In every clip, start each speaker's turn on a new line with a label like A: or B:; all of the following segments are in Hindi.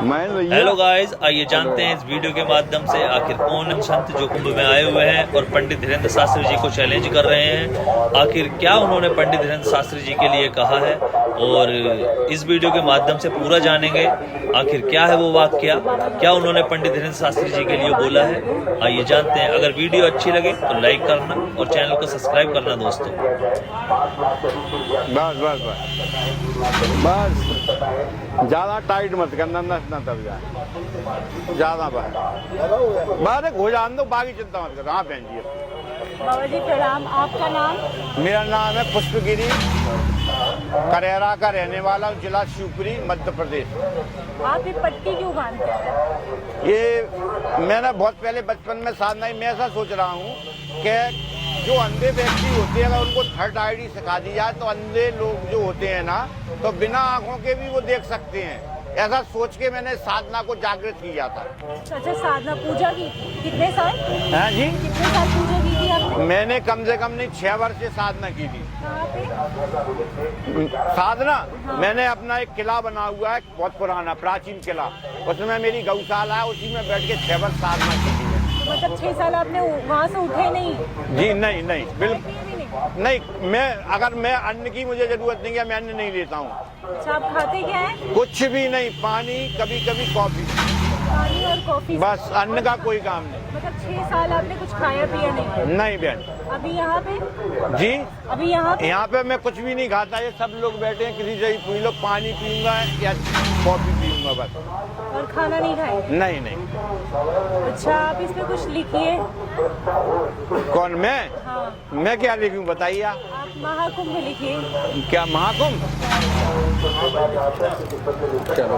A: हेलो गाइस, आइए जानते हैं इस वीडियो के माध्यम से आखिर कौन है संत जो कुंभ में आए हुए हैं और पंडित धीरेन्द्र शास्त्री जी को चैलेंज कर रहे हैं। आखिर क्या उन्होंने पंडित धीरेन्द्र शास्त्री जी के लिए कहा है और इस वीडियो के माध्यम से पूरा जानेंगे आखिर क्या है वो वाक्य, क्या उन्होंने पंडित धीरेन्द्र शास्त्री जी के लिए बोला है। आइए जानते हैं। अगर वीडियो अच्छी लगे तो लाइक करना और चैनल को सब्सक्राइब करना दोस्तों।
B: बस ज्यादा टाइट मत करना, नस ना दब जाए ज्यादा। बाहर हो जान दो, बाकी चिंता मत करो। हाँ बहन जी,
C: बाबा जी प्रणाम। आपका नाम?
B: मेरा नाम है पुष्पगिरी, करेरा का रहने वाला हूँ, जिला शिवपुरी, मध्य प्रदेश।
C: आप ये पट्टी क्यों बांधते हैं?
B: ये मैंने बहुत पहले बचपन में साधना ही, मैं ऐसा सोच रहा हूँ कि जो अंधे व्यक्ति होते हैं अगर उनको थर्ड आईडी सिखा दी जाए तो अंधे लोग जो होते हैं ना, तो बिना आंखों के भी वो देख सकते हैं। ऐसा सोच के मैंने साधना को जागृत किया था।
C: अच्छा, साधना पूजा की थी? कितने साल?
B: हाँ जी,
C: कितने साल पूजा की थी आपने?
B: मैंने कम से कम नहीं 6 वर्ष से साधना की थी।
C: कहाँ पे?
B: साधना मैंने अपना एक किला बना हुआ है, बहुत पुराना प्राचीन किला, उसमें मेरी गौशाला है, उसी में बैठ के 6 वर्ष साधना की थी।
C: तो मतलब 6 साल आपने वहाँ से उठे नहीं?
B: जी नहीं, बिल्कुल नहीं। मैं अन्न की मुझे जरूरत नहीं है, मैं अन्न नहीं लेता हूँ।
C: अच्छा, आप खाते क्या है?
B: कुछ भी नहीं, पानी, कभी कभी कॉफी,
C: पानी और कॉफी,
B: बस। अन्न का कोई काम नहीं।
C: मतलब 6 साल आपने कुछ खाया पिया नहीं?
B: नहीं बहन
C: अभी यहाँ पे?
B: जी,
C: अभी यहाँ पे
B: मैं कुछ भी नहीं खाता। ये सब लोग बैठे हैं, किसी से पूछ लो, पानी पीऊंगा या कॉफी पीऊंगा बस,
C: और खाना नहीं खाएंगे?
B: नहीं।
C: अच्छा, आप इसमें कुछ लिखिए।
B: कौन? मैं?
C: हाँ,
B: मैं क्या लिखूं बताइए आप?
C: महाकुंभ लिखिए।
B: क्या महाकुंभ? चलो,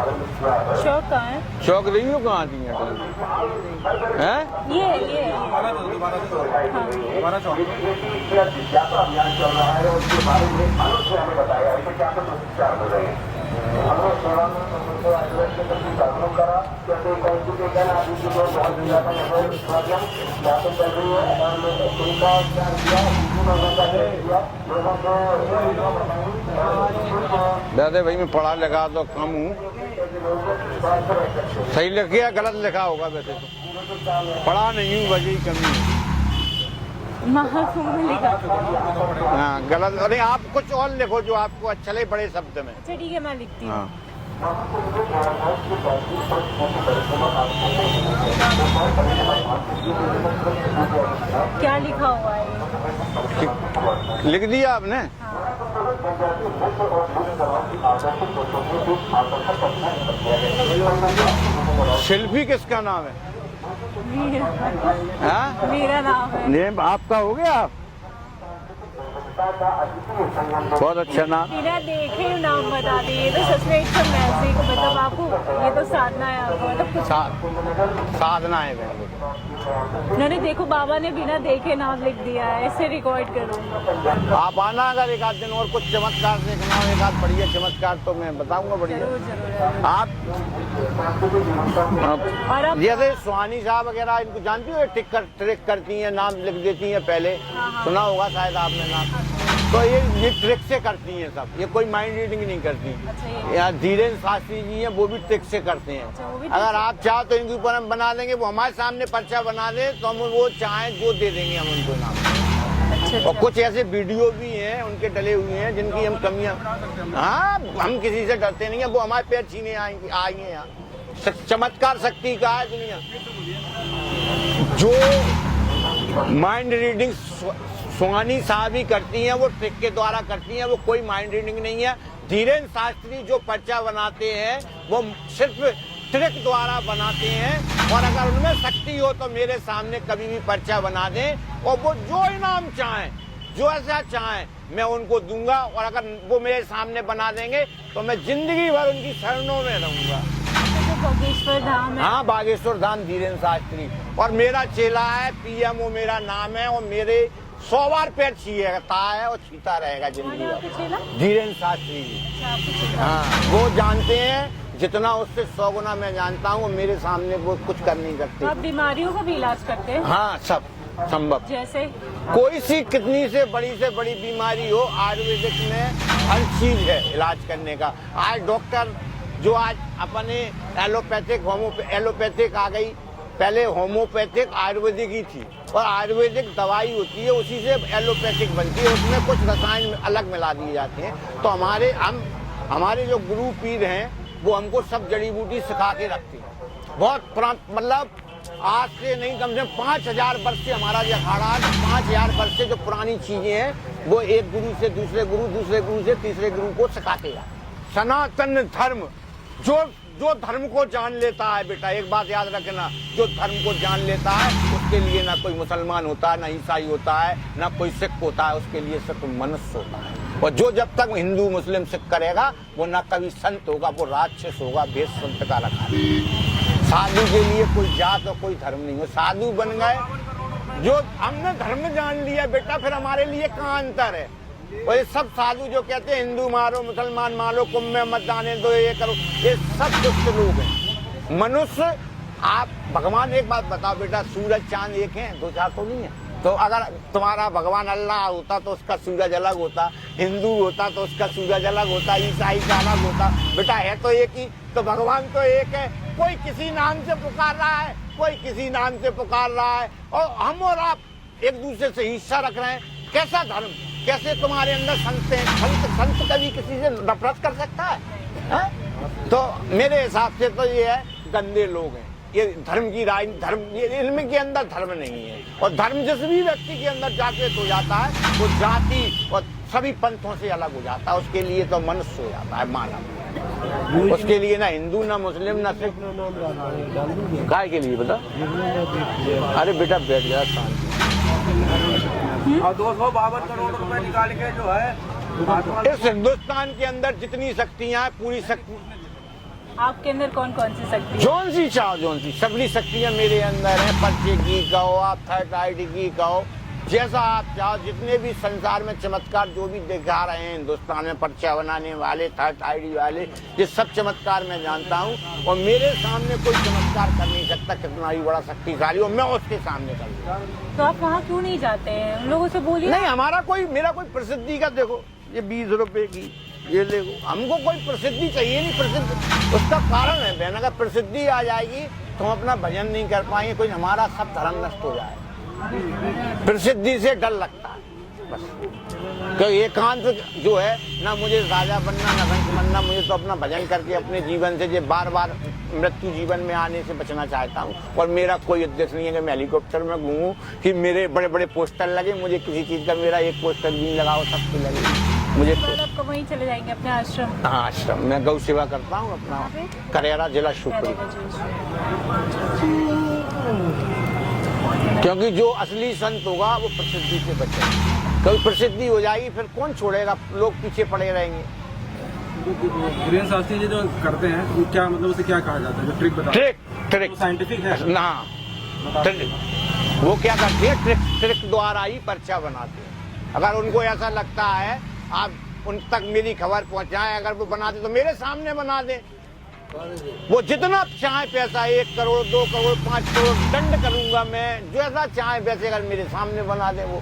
C: शौक कहाँ है?
B: चौक रिव्यू कहाँ दी है?
C: ये
B: दादा भाई मैं पढ़ा लिखा तो कम हूँ। सही लिखा या गलत लिखा होगा? वैसे तो पढ़ा नहीं हूँ, वजह ही कमी है।
C: महाकुंभ लिखा।
B: हाँ गलत। अरे आप कुछ और लिखो जो आपको अच्छा लगे, बड़े शब्द में।
C: अच्छा ठीक है, मैं लिखती हूँ।
B: हाँ।
C: क्या लिखा हुआ है?
B: लिख दिया आपने? शिल्पी किसका नाम है? हाँ?
C: मेरा नाम है।
B: नेम आपका हो गया? बहुत अच्छा नाम।
C: बिना देखे नाम बता दिए तो सच में एकदम मैजिक। मतलब आपको ये तो साधना है, आपको मतलब
B: साधना है बहन।
C: नहीं देखो, बाबा ने बिना देखे नाम लिख दिया है, ऐसे रिकॉर्ड करो।
B: आप आना, अगर एक आध दिन और कुछ चमत्कार देखना हो, एक आध बढ़िया चमत्कार, तो मैं बताऊंगा बढ़िया।
C: जरूर।
B: आप
C: और अब
B: जैसे सुहानी साहब वगैरह, इनको जानती हो? ट्रिक करती हैं, नाम लिख देती हैं पहले। सुना होगा शायद आपने नाम। तो ये ट्रिक से करती हैं सब, ये कोई माइंड रीडिंग नहीं करती। यहाँ धीरेन्द्र शास्त्री जी हैं, वो भी ट्रिक से करते हैं। अगर आप चाहो तो इनके ऊपर हम बना देंगे, वो हमारे सामने पर्चा बना दे तो हम वो चाहें जो दे देंगे हम उनको नाम। और कुछ ऐसे वीडियो भी हैं उनके डले हुए हैं जिनकी हम कमियां। हाँ, हम किसी से डरते नहीं है, वो हमारे पैर छीने आई हैं यहाँ। चमत्कार शक्ति का है दुनिया। जो माइंड रीडिंग सुहानी साहब ही करती हैं, वो ट्रिक के द्वारा करती हैं, वो कोई माइंड रीडिंग नहीं है। धीरेन्द्र शास्त्री जो पर्चा बनाते हैं वो सिर्फ ट्रिक द्वारा बनाते हैं। और अगर उनमें शक्ति हो तो मेरे सामने कभी भी पर्चा बना दें और वो जो इनाम चाहें, जो ऐसा चाहें, मैं उनको दूंगा। और अगर वो मेरे सामने बना देंगे तो मैं जिंदगी भर उनकी शरणों में रहूंगा।
C: बागेश्वर धाम है?
B: हाँ, बागेश्वर धाम धीरेन्द्र शास्त्री। और मेरा चेला है, पीएमओ मेरा नाम है, और मेरे 100 बार पैर छीता है और छीता रहेगा जिंदगी भर। धीरेन्द्र शास्त्री जी। हाँ, वो जानते हैं जितना उससे 100 गुना मैं जानता हूँ। मेरे सामने वो कुछ कर नहीं सकते।
C: आप बीमारियों का भी इलाज करते हैं?
B: हाँ, सब संभव।
C: जैसे
B: कोई सी कितनी से बड़ी बीमारी हो, आयुर्वेदिक में हर चीज है इलाज करने का। आज डॉक्टर जो आज अपने एलोपैथिक आ गई, पहले होम्योपैथिक आयुर्वेदिक ही थी, और आयुर्वेदिक दवाई होती है उसी से एलोपैथिक बनती है, उसमें कुछ रसायन अलग मिला दिए जाते हैं। तो हमारे जो गुरु पीर हैं वो हमको सब जड़ी बूटी सिखा के रखते हैं। बहुत मतलब आज से नहीं कम से कम 5000 वर्ष से हमारा जो अखाड़ा है, 5000 वर्ष से जो पुरानी चीजें हैं वो एक गुरु से दूसरे गुरु, दूसरे गुरु से तीसरे गुरु को सिखाते हैं। सनातन धर्म जो धर्म को जान लेता है, बेटा एक बात याद रखना, जो धर्म को जान लेता है उसके लिए ना कोई मुसलमान होता है, ना ईसाई होता है, ना कोई सिख होता है, उसके लिए सिर्फ मनुष्य होता है। और जो जब तक हिंदू मुस्लिम सिख करेगा वो ना कभी संत होगा, वो राक्षस होगा, भेद संत का रखा है। साधु के लिए कोई जात और कोई धर्म नहीं हो, साधु बन गए, जो हमने धर्म जान लिया बेटा, फिर हमारे लिए कहाँ अंतर है। और ये सब साधु जो कहते हैं हिंदू मारो मुसलमान मारो कुंभ में मत जाने दो, ये करो, ये सब दुष्ट लोग हैं। मनुष्य आप भगवान एक बात बताओ बेटा, सूरज चांद एक है, दो चार तो नहीं है। तो अगर तुम्हारा भगवान अल्लाह होता तो उसका सूरज अलग होता, हिंदू होता तो उसका सूरज अलग होता, ईसाई का अलग होता। बेटा है तो एक ही, तो भगवान तो एक है। कोई किसी नाम से पुकार रहा है, कोई किसी नाम से पुकार रहा है, और हम और आप एक दूसरे से हिस्सा रख रहे हैं। कैसा धर्म, कैसे तुम्हारे अंदर संत हैं? संत कभी किसी से नफरत कर सकता है? तो मेरे हिसाब से तो ये है, गंदे लोग हैं ये। धर्म की राय, धर्म इनमें के अंदर धर्म नहीं है। और धर्म जिस भी व्यक्ति के अंदर जागृत हो जाता है वो जाति और सभी पंथों से अलग हो जाता है, उसके लिए तो मनुष्य हो जाता है, मानव। उसके लिए ना हिंदू ना मुस्लिम ना सिख, काय के लिए बता? अरे बेटा बैठ गया शांति।
D: और 252 करोड़ रुपए निकाल के जो है
B: इस हिंदुस्तान के अंदर जितनी शक्तियां पूरी शक्ति,
C: आपके अंदर कौन कौन सी शक्ति है?
B: जौन सी चाहो जौन सी, सभी शक्तियां मेरे अंदर हैं। पर्चे की कहो, आप थर्ड आईडी की कहो, जैसा आप चाहो। जितने भी संसार में चमत्कार जो भी दिखा रहे हैं हिंदुस्तान में, पर्चा बनाने वाले, थर्ड आईडी वाले, ये सब चमत्कार मैं जानता हूँ। और मेरे सामने कोई चमत्कार कर नहीं सकता, कितना ही बड़ा शक्तिशाली हो, मैं उसके सामने कर लूँगा।
C: तो आप वहाँ क्यों नहीं जाते हैं? उन लोगों से बोलिए।
B: नहीं, मेरा कोई प्रसिद्धि का, देखो ये 20 रुपए की ये देखो, हमको कोई प्रसिद्धि चाहिए नहीं। प्रसिद्धि उसका कारण है बहन, अगर प्रसिद्धि आ जाएगी तो हम अपना भजन नहीं कर पाएंगे, कोई हमारा सब धर्म नष्ट हो जाए। प्रसिद्धि से डर लगता है बस। तो एकांत जो है ना, मुझे राजा बनना ना रंक बनना, मुझे तो अपना भजन करके अपने जीवन से, जो बार बार मृत्यु जीवन में आने से बचना चाहता हूँ। और मेरा कोई उद्देश्य नहीं है कि मैं हेलीकॉप्टर में घूमूं, कि मेरे बड़े बड़े पोस्टर लगे, मुझे किसी चीज़ का मेरा एक पोस्टर भी नहीं लगाओ, सबके लगे मुझे।
C: आपको वहीं चले जाएंगे अपने आश्रम?
B: हाँ आश्रम, मैं गौ सेवा करता हूँ अपना, करेरा जिला शिवपुरी। क्योंकि जो असली संत होगा वो प्रसिद्धि से बचेगा। कभी प्रसिद्धि हो जाएगी फिर कौन छोड़ेगा, लोग पीछे पड़े रहेंगे।
D: वीरेंद्र शास्त्री जी जो करते हैं वो क्या मतलब, उसे क्या कहा जाता है? जो ट्रिक बताते हैं,
B: ट्रिक
D: साइंटिफिक है
B: ना, वो क्या करते हैं, ट्रिक द्वारा ही पर्चा बनाते हैं। अगर उनको ऐसा लगता है आप उन तक मेरी खबर पहुंचाएं, अगर वो बनाते तो मेरे सामने बना दें। वो जितना चाहे पैसा, 1 करोड़ 2 करोड़ 5 करोड़ दंड करूंगा मैं, जैसा चाहे वैसे, अगर मेरे सामने बना दे वो।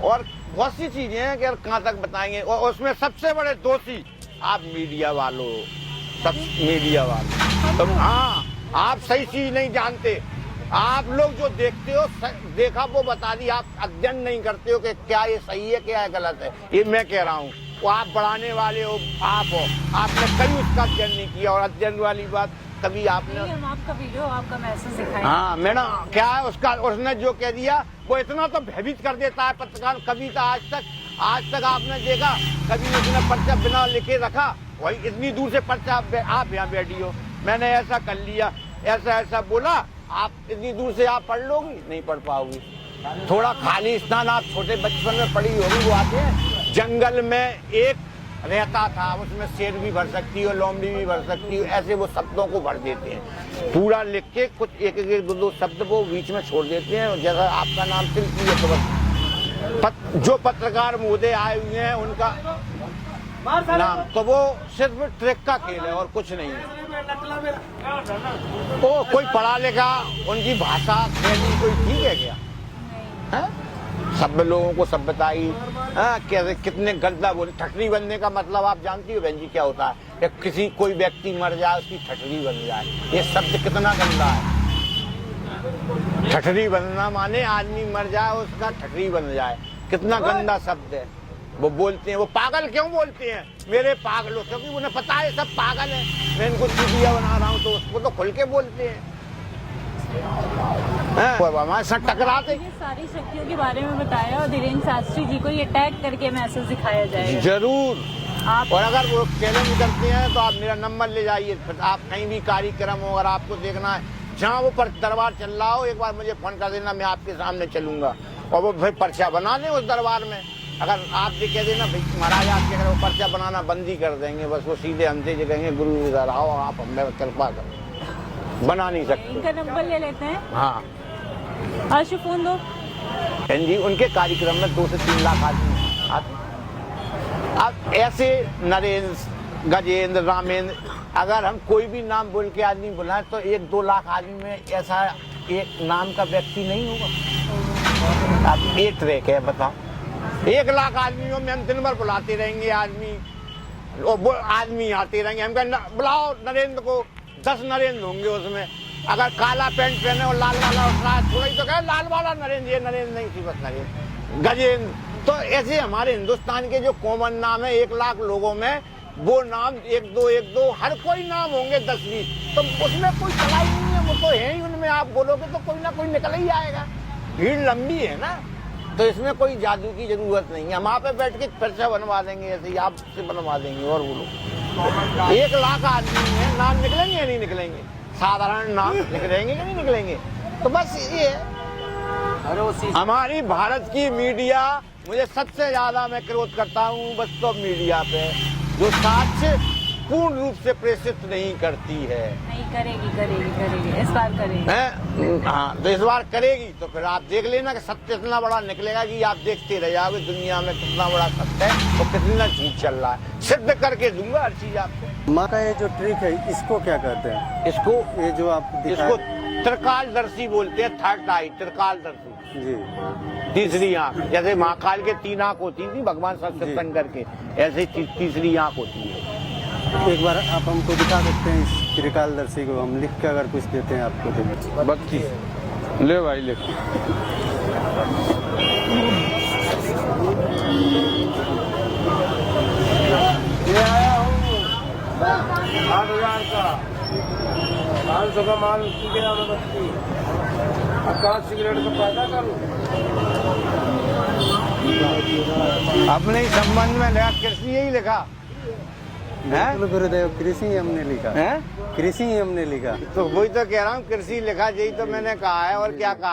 B: और बहुत सी चीजें हैं कि कहाँ तक बताएंगे। और उसमें सबसे बड़े दोषी आप मीडिया वालों, सब मीडिया वाले। तो हाँ, आप सही चीज नहीं जानते। आप लोग जो देखते हो, देखा वो बता दी, आप अध्ययन नहीं करते हो कि क्या ये सही है क्या है गलत है। ये मैं कह रहा हूँ, वो आप बढ़ाने वाले हो, आप हो, आपने कभी उसका अध्ययन नहीं किया। और अध्ययन वाली बात कभी आपने,
C: हम आपका वीडियो, आपका मैसेज दिखाएं।
B: हाँ मैडम, क्या है उसका, उसने जो कह दिया वो इतना तो भयभीत कर देता है पत्रकार। कभी तो आज तक आपने देखा कभी उसने पर्चा बिना लिखे रखा? वही इतनी दूर से पर्चा, आप यहाँ बैठी हो, मैंने ऐसा कर लिया, ऐसा बोला, आप इतनी दूर से आप पढ़ लोगी? नहीं पढ़ पाओगी। थोड़ा खाली स्थान आप छोटे बचपन में पढ़ी होगी, वो आते हैं जंगल में एक रहता था, उसमें शेर भी भर सकती हो, लोमड़ी भी भर सकती हो, ऐसे वो शब्दों को भर देते हैं। पूरा लिख के कुछ एक 2 शब्द वो बीच में छोड़ देते हैं। जैसा आपका नाम शिल्पी है, तो जो पत्रकार महोदय आए हुए हैं उनका नाम, तो वो सिर्फ ट्रिक का खेल है और कुछ नहीं है। ओ कोई पढ़ा लिखा, उनकी भाषा शैली कोई ठीक है क्या? है सब लोगों को सब बताई। कैसे कितने गंदा बोले। ठठरी बनने का मतलब आप जानती हो बहन जी क्या होता है? कि किसी कोई व्यक्ति मर जाए उसकी ठठरी बन जाए। ये शब्द कितना गंदा है। ठठरी बनना माने आदमी मर जाए उसका ठठरी बन जाए। कितना गंदा शब्द है। वो बोलते हैं, वो पागल क्यों बोलते हैं? मेरे पागलों, क्योंकि उन्हें पता है सब पागल है। मैं इनको चीटियां बना रहा हूँ तो उसको तो खुल के बोलते हैं। हमारे साथ टकराते।
C: ये सारी शक्तियों के बारे में बताया और धीरेन्द्र शास्त्री जी को ये टैग करके मैसेज दिखाया जाएगा
B: जरूर।
C: आप
B: और अगर वो चैलेंज करते हैं तो आप मेरा नंबर ले जाइए। फिर आप कहीं भी कार्यक्रम हो, अगर आपको देखना है जहाँ वो पर दरबार चल रहा हो, एक बार मुझे फोन कर देना, मैं आपके सामने चलूंगा। और वो भाई पर्चा बना दें उस दरबार में। अगर आप ये कह देना भाई महाराज आपके अगर वो पर्चा बनाना बंद ही कर देंगे, बस वो सीधे हमसे जो कहेंगे गुरु इधर आओ, आप हमें कृपा करो। बना नहीं सकते।
C: इनका नंबर ले लेते हैं।
B: हाँ
C: आशु फोन दो।
B: बहन जी, उनके कार्यक्रम में 2 से 3 लाख आदमी आते। अब ऐसे नरेंद्र, गजेंद्र, रामेंद्र, अगर हम कोई भी नाम बोल के आदमी बुलाएं तो 1-2 लाख आदमी में ऐसा एक नाम का व्यक्ति नहीं होगा। अब ये ट्रैक है, बताओ। 1 लाख आदमियों में हम दिन भर बुलाते रहेंगे आदमी, और आदमी आते रहेंगे। हम कहें बुलाओ नरेंद्र को, 10 नरेंद्र होंगे उसमें। अगर काला पैंट पहने और लाल वाला उठ रहा है, थोड़ा ही तो कहे लाल वाला नरेंद्र, ये नरेंद्र नहीं थी, बस नरेंद्र, गजेंद्र। तो ऐसे हमारे हिंदुस्तान के जो कॉमन नाम है 1 लाख लोगों में, वो नाम 1-2 हर कोई नाम होंगे 10-20। तो उसमें कोई चलाई नहीं है, वो तो है ही उनमें। आप बोलोगे तो कोई ना कोई निकल ही आएगा। भीड़ लंबी है ना, तो इसमें कोई जादू की जरूरत नहीं है। हम आप पे बैठ के पर्चा बनवा देंगे, ऐसे ही आपसे बनवा देंगे। और बोलो 1 लाख आदमी में नाम निकलेंगे या नहीं निकलेंगे? साधारण नाम निकलेंगे कि नहीं निकलेंगे? तो बस ये है। हमारी भारत की मीडिया, मुझे सबसे ज्यादा मैं क्रोध करता हूँ बस तो मीडिया पे, जो साक्ष्य पूर्ण रूप से प्रेषित नहीं करती है।
C: नहीं करेगी इस बार करेगी।
B: हाँ, तो इस बार करेगी तो फिर आप देख लेना कि सत्य इतना बड़ा निकलेगा कि आप देखते रह जाओगे दुनिया में कितना बड़ा सत्य है और कितना झूठ चल रहा है। सिद्ध करके दूंगा हर चीज आपको।
E: माँ का ये जो ट्रिक है इसको क्या कहते हैं?
B: इसको
E: ये जो आप
B: इसको त्रिकालदर्शी बोलते हैं। 3rd आई, त्रिकालदर्शी
E: जी,
B: तीसरी आंख। जैसे महाकाल के 3 आंख होती थी भगवान शंकर के, ऐसे तीसरी आंख होती है।
E: एक बार आप हमको दिखा सकते हैं इस त्रिकालदर्शी को? हम लिख के अगर कुछ देते हैं आपको तो।
B: 32 ले भाई लिख।
D: ये आया हूँ 8,000 का 500 का माल अगरबत्ती, 50 सिगरेट का पैदा करूँ।
B: अपने ही संबंध में लिखा, कृषि यही लिखा
E: बिल्कुल गुरुदेव, कृषि हमने लिखा
B: है।
E: कृषि हमने लिखा।
B: तो वही तो कह रहा हूँ, कृषि लिखा, यही तो मैंने कहा है। और क्या कहा?